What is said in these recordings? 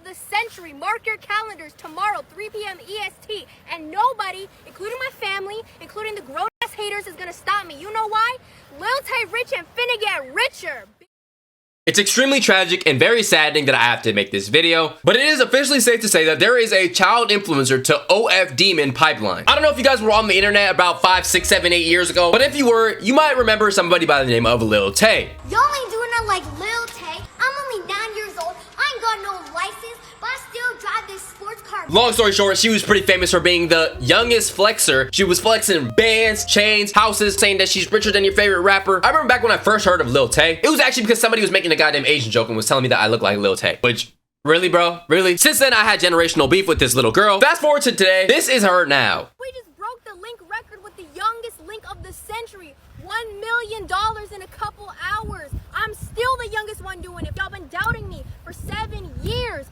the century. Mark your calendars tomorrow, 3 p.m. EST. And nobody, including my family, including the grown-ass haters, is gonna stop me. You know why? Lil Tay rich and finna get richer. It's extremely tragic and very saddening that I have to make this video, but it is officially safe to say that there is a child influencer to OF Demon pipeline. I don't know if you guys were on the internet about 5, 6, 7, 8 years ago, but if you were, you might remember somebody by the name of Lil Tay. Y'all ain't doing it like Lil Tay. I'm only 9 years old. I ain't got no license, but I still drive this sports car. Long story short, she was pretty famous for being the youngest flexer. She was flexing bands, chains, houses, saying that she's richer than your favorite rapper. I remember back when I first heard of Lil Tay, it was actually because somebody was making a goddamn Asian joke and was telling me that I look like Lil Tay, which, really, bro? Really? Since then, I had generational beef with this little girl. Fast forward to today, this is her now. We just broke the link record with the youngest link of the century. $1 million in a couple hours. I'm still the youngest one doing it. Y'all been doubting me for 7 years.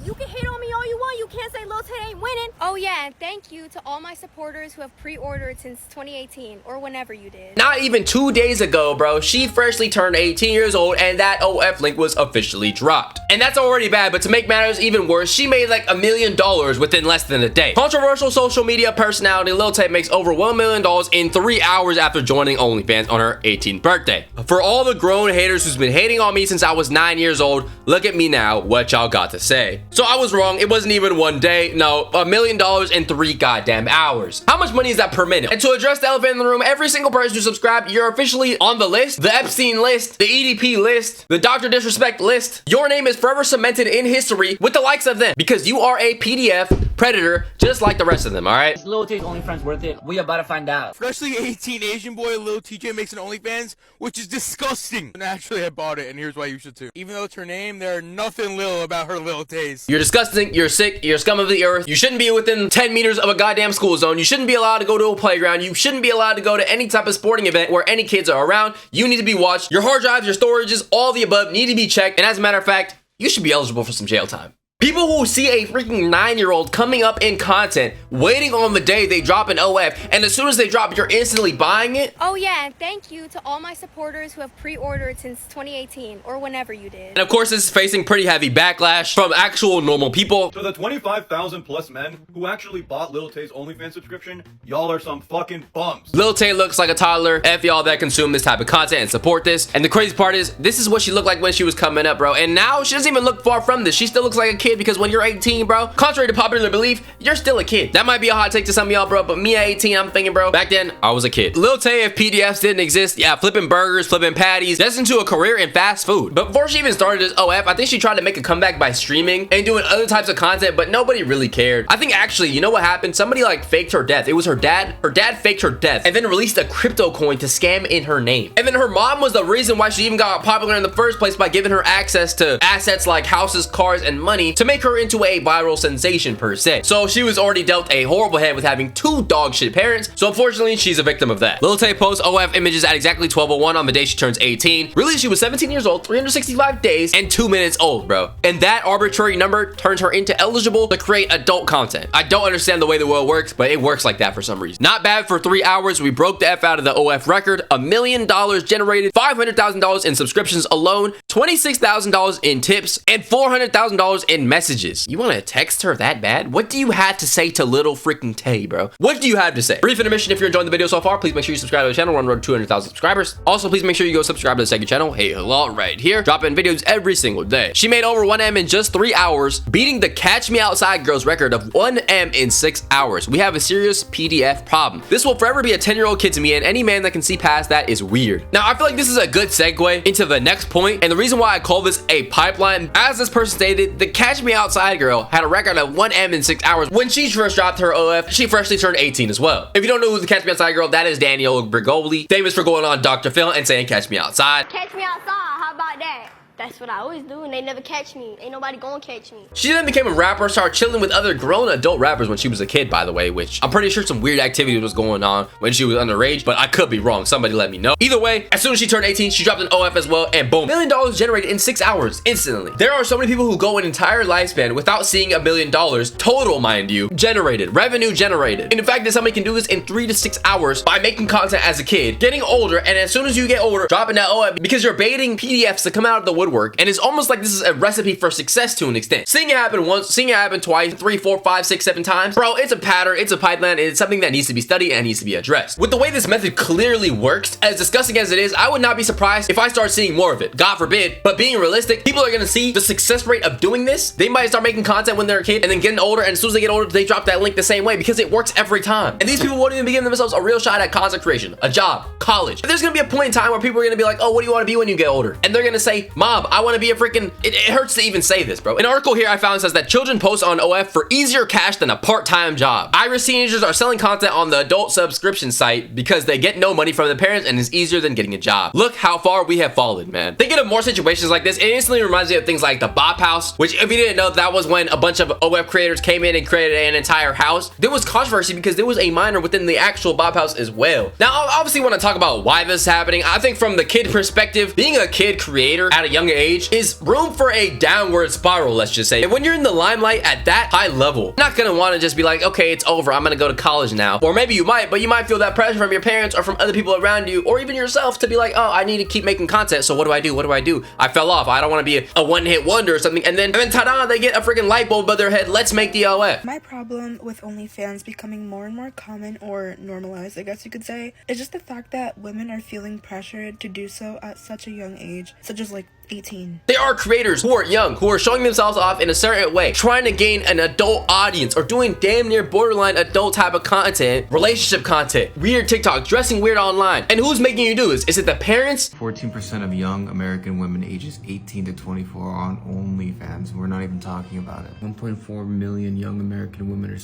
You can hate on me all you want. You can't say Lil Tay ain't winning. Oh yeah, and thank you to all my supporters who have pre-ordered since 2018 or whenever you did. Not even 2 days ago, bro, she freshly turned 18 years old and that OF link was officially dropped. And that's already bad, but to make matters even worse, she made like $1 million within less than a day. Controversial social media personality Lil Tay makes over $1 million in 3 hours after joining OnlyFans on her 18th birthday. For all the grown haters who's been hating on me since I was 9 years old, look at me now, what y'all got to say. So I was wrong, it wasn't even 1 day, no, $1 million in 3 goddamn hours. How much money is that per minute? And to address the elephant in the room, every single person who subscribed, you're officially on the list, the Epstein list, the EDP list, the Dr. Disrespect list. Your name is forever cemented in history with the likes of them because you are a PDF predator just like the rest of them, all right? Is Lil Tay's OnlyFans worth it? We about to find out. Freshly 18 Asian boy Lil TJ makes an OnlyFans, which is disgusting. Naturally, I bought it, and here's why you should too. Even though it's her name, there are nothing Lil about her Lil Tays. You're disgusting, you're sick, you're scum of the earth. You shouldn't be within 10 meters of a goddamn school zone. You shouldn't be allowed to go to a playground. You shouldn't be allowed to go to any type of sporting event where any kids are around. You need to be watched. Your hard drives, your storages, all the above need to be checked. And as a matter of fact, you should be eligible for some jail time. People who see a freaking 9-year-old coming up in content, waiting on the day they drop an OF, and as soon as they drop, you're instantly buying it. Oh yeah, and thank you to all my supporters who have pre-ordered since 2018 or whenever you did. And of course, this is facing pretty heavy backlash from actual normal people. To the 25,000 plus men who actually bought Lil Tay's OnlyFans subscription, y'all are some fucking bums. Lil Tay looks like a toddler. F y'all that consume this type of content and support this. And the crazy part is, this is what she looked like when she was coming up, bro. And now she doesn't even look far from this. She still looks like a kid because when you're 18, bro, contrary to popular belief, you're still a kid. That might be a hot take to some of y'all, bro, but me at 18, I'm thinking, bro, back then, I was a kid. Lil Tay, if PDFs didn't exist, yeah, flipping burgers, flipping patties, destined to a career in fast food. But before she even started this OF, I think she tried to make a comeback by streaming and doing other types of content, but nobody really cared. I think actually, you know what happened? Somebody like faked her death. It was her dad. Her dad faked her death and then released a crypto coin to scam in her name. And then her mom was the reason why she even got popular in the first place by giving her access to assets like houses, cars, and money to make her into a viral sensation per se. So she was already dealt a horrible hand with having 2 dog shit parents. So unfortunately, she's a victim of that. Lil Tay posts OF images at exactly 12:01 on the day she turns 18. Really, she was 17 years old, 365 days, and 2 minutes old, bro. And that arbitrary number turns her into eligible to create adult content. I don't understand the way the world works, but it works like that for some reason. Not bad for 3 hours. We broke the F out of the OF record. $1 million generated, $500,000 in subscriptions alone, $26,000 in tips, and $400,000 in messages. You want to text her that bad? What do you have to say to little freaking Tay, bro? What do you have to say? Brief intermission. If you're enjoying the video so far, please make sure you subscribe to the channel. We're on the road to 200,000 subscribers. Also, please make sure you go subscribe to the second channel. Hey, hello, right here. Dropping videos every single day. She made over 1M in just 3 hours, beating the Catch Me Outside girls record of 1M in 6 hours. We have a serious PDF problem. This will forever be a 10-year-old kid to me, and any man that can see past that is weird. Now, I feel like this is a good segue into the next point, and the reason why I call this a pipeline, as this person stated, the Catch Me Outside girl had a record of 1M in 6 hours. When she first dropped her OF, she freshly turned 18 as well. If you don't know who the Catch Me Outside girl, that is Danielle Bergoli, famous for going on Dr. Phil and saying Catch Me Outside. Catch me outside, how about that? That's what I always do, and they never catch me. Ain't nobody gonna catch me. She then became a rapper, started chilling with other grown adult rappers when she was a kid, by the way, which I'm pretty sure some weird activity was going on when she was underage, but I could be wrong. Somebody let me know. Either way, as soon as she turned 18, she dropped an OF as well, and boom, $1 million generated in 6 hours instantly. There are so many people who go an entire lifespan without seeing $1 million, total, mind you, generated, revenue generated. And in fact, that somebody can do this in 3 to 6 hours by making content as a kid, getting older, and as soon as you get older, dropping that OF because you're baiting PDFs to come out of the woodwork, and it's almost like this is a recipe for success to an extent. Seeing it happen once, seeing it happen twice, 3, 4, 5, 6, 7 times, bro, it's a pattern, it's a pipeline, it's something that needs to be studied and needs to be addressed. With the way this method clearly works, as disgusting as it is, I would not be surprised if I start seeing more of it. God forbid, but being realistic, people are gonna see the success rate of doing this. They might start making content when they're a kid and then getting older, and as soon as they get older, they drop that link the same way because it works every time. And these people won't even be giving themselves a real shot at content creation, a job, college. But there's gonna be a point in time where people are gonna be like, oh, what do you want to be when you get older? And they're gonna say, Mom, I want to be a freaking, it hurts to even say this, bro. An article here I found says that children post on OF for easier cash than a part-time job. Irish teenagers are selling content on the adult subscription site because they get no money from the parents and it's easier than getting a job. Look how far we have fallen, man. Thinking of more situations like this, it instantly reminds me of things like the Bop House, which if you didn't know, that was when a bunch of OF creators came in and created an entire house. There was controversy because there was a minor within the actual Bop House as well. Now, I obviously want to talk about why this is happening. I think from the kid perspective, being a kid creator at a young age is room for a downward spiral, let's just say. And when you're in the limelight at that high level, you're not gonna want to just be like, okay, it's over, I'm gonna go to college now. Or maybe you might, but you might feel that pressure from your parents or from other people around you, or even yourself to be like, oh, I need to keep making content, so what do I do? What do I do? I fell off. I don't want to be a one-hit wonder or something. And then ta-da, they get a freaking light bulb above their head. Let's make the OF. My problem with OnlyFans becoming more and more common or normalized, I guess you could say, is just the fact that women are feeling pressured to do so at such a young age, such as like 18. There are creators who are young, who are showing themselves off in a certain way, trying to gain an adult audience or doing damn near borderline adult type of content, relationship content, weird TikTok, dressing weird online. And who's making you do this? Is it the parents? 14% of young American women ages 18 to 24 are on OnlyFans. We're not even talking about it. 1.4 million young American women are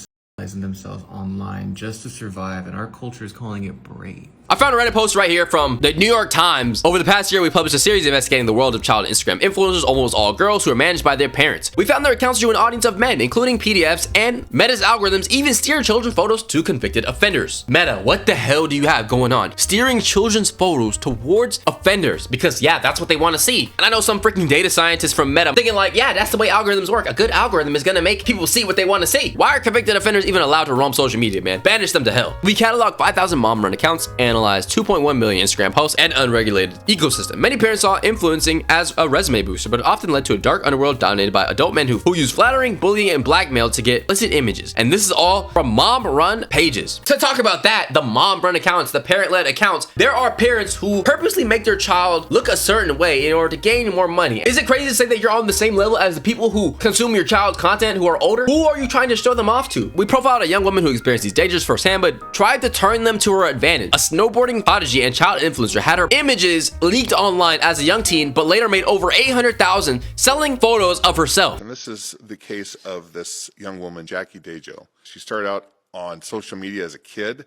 sexualizing themselves online just to survive, and our culture is calling it brave. I found a Reddit post right here from the New York Times. Over the past year, we published a series investigating the world of child Instagram influencers, almost all girls who are managed by their parents. We found their accounts drew an audience of men, including PDFs, and Meta's algorithms even steer children's photos to convicted offenders. Meta, what the hell do you have going on? Steering children's photos towards offenders, because yeah, that's what they want to see. And I know some freaking data scientists from Meta thinking like, yeah, that's the way algorithms work. A good algorithm is gonna make people see what they want to see. Why are convicted offenders even allowed to roam social media, man? Banish them to hell. We cataloged 5,000 mom-run accounts, analyzed 2.1 million Instagram posts, and unregulated ecosystem. Many parents saw influencing as a resume booster, but it often led to a dark underworld dominated by adult men who use flattering, bullying, and blackmail to get illicit images. And this is all from mom-run pages. To talk about that, the mom-run accounts, the parent-led accounts, there are parents who purposely make their child look a certain way in order to gain more money. Is it crazy to say that you're on the same level as the people who consume your child's content who are older? Who are you trying to show them off to? We profiled a young woman who experienced these dangers firsthand, but tried to turn them to her advantage. A snowboarding prodigy and child influencer had her images leaked online as a young teen, but later made over 800,000 selling photos of herself. And this is the case of this young woman, Jackie Dejo. She started out on social media as a kid,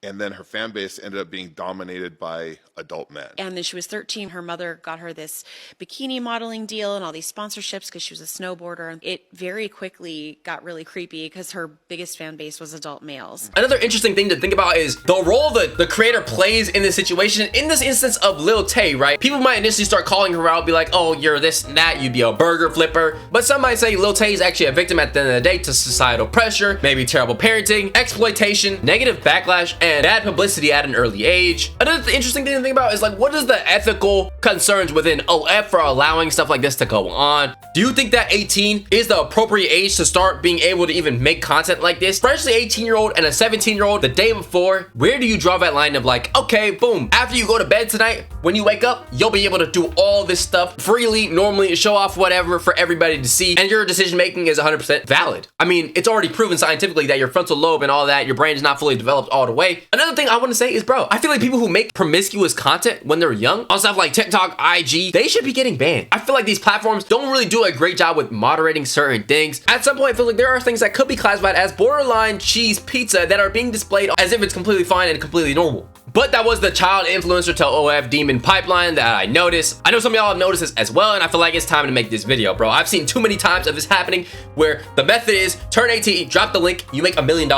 and then her fan base ended up being dominated by adult men. And then she was 13. Her mother got her this bikini modeling deal and all these sponsorships because she was a snowboarder. It very quickly got really creepy because her biggest fan base was adult males. Another interesting thing to think about is the role that the creator plays in this situation. In this instance of Lil Tay, right? People might initially start calling her out, be like, oh, you're this and that, you'd be a burger flipper. But some might say Lil Tay is actually a victim at the end of the day to societal pressure, maybe terrible parenting, exploitation, negative backlash, and bad publicity at an early age. Another interesting thing to think about is like, what is the ethical concerns within OF for allowing stuff like this to go on? Do you think that 18 is the appropriate age to start being able to even make content like this? Especially 18-year-old and a 17-year-old the day before. Where do you draw that line of like, okay, boom, after you go to bed tonight, when you wake up, you'll be able to do all this stuff freely, normally, show off whatever for everybody to see, and your decision making is 100% valid. I mean, it's already proven scientifically that your frontal lobe and all that, your brain is not fully developed all the way. Another thing I want to say is, bro, I feel like people who make promiscuous content when they're young on stuff like TikTok, IG, they should be getting banned. I feel like these platforms don't really do a great job with moderating certain things. At some point, I feel like there are things that could be classified as borderline cheese pizza that are being displayed as if it's completely fine and completely normal. But that was the child influencer to OF demon pipeline that I noticed. I know some of y'all have noticed this as well, and I feel like it's time to make this video, bro. I've seen too many times of this happening where the method is turn 18, drop the link, you make $1 million.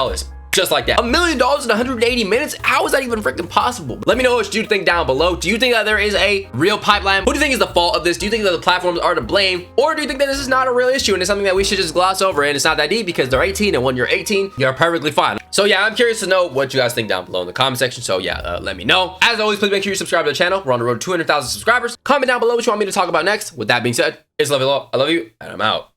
just like that. $1 million in 180 minutes? How is that even freaking possible? Let me know what you think down below. Do you think that there is a real pipeline? Who do you think is the fault of this? Do you think that the platforms are to blame? Or do you think that this is not a real issue and it's something that we should just gloss over and it's not that deep because they're 18 and when you're 18, you're perfectly fine. So yeah, I'm curious to know what you guys think down below in the comment section. So yeah, let me know. As always, please make sure you subscribe to the channel. We're on the road to 200,000 subscribers. Comment down below what you want me to talk about next. With that being said, it's love you all. I love you, and I'm out.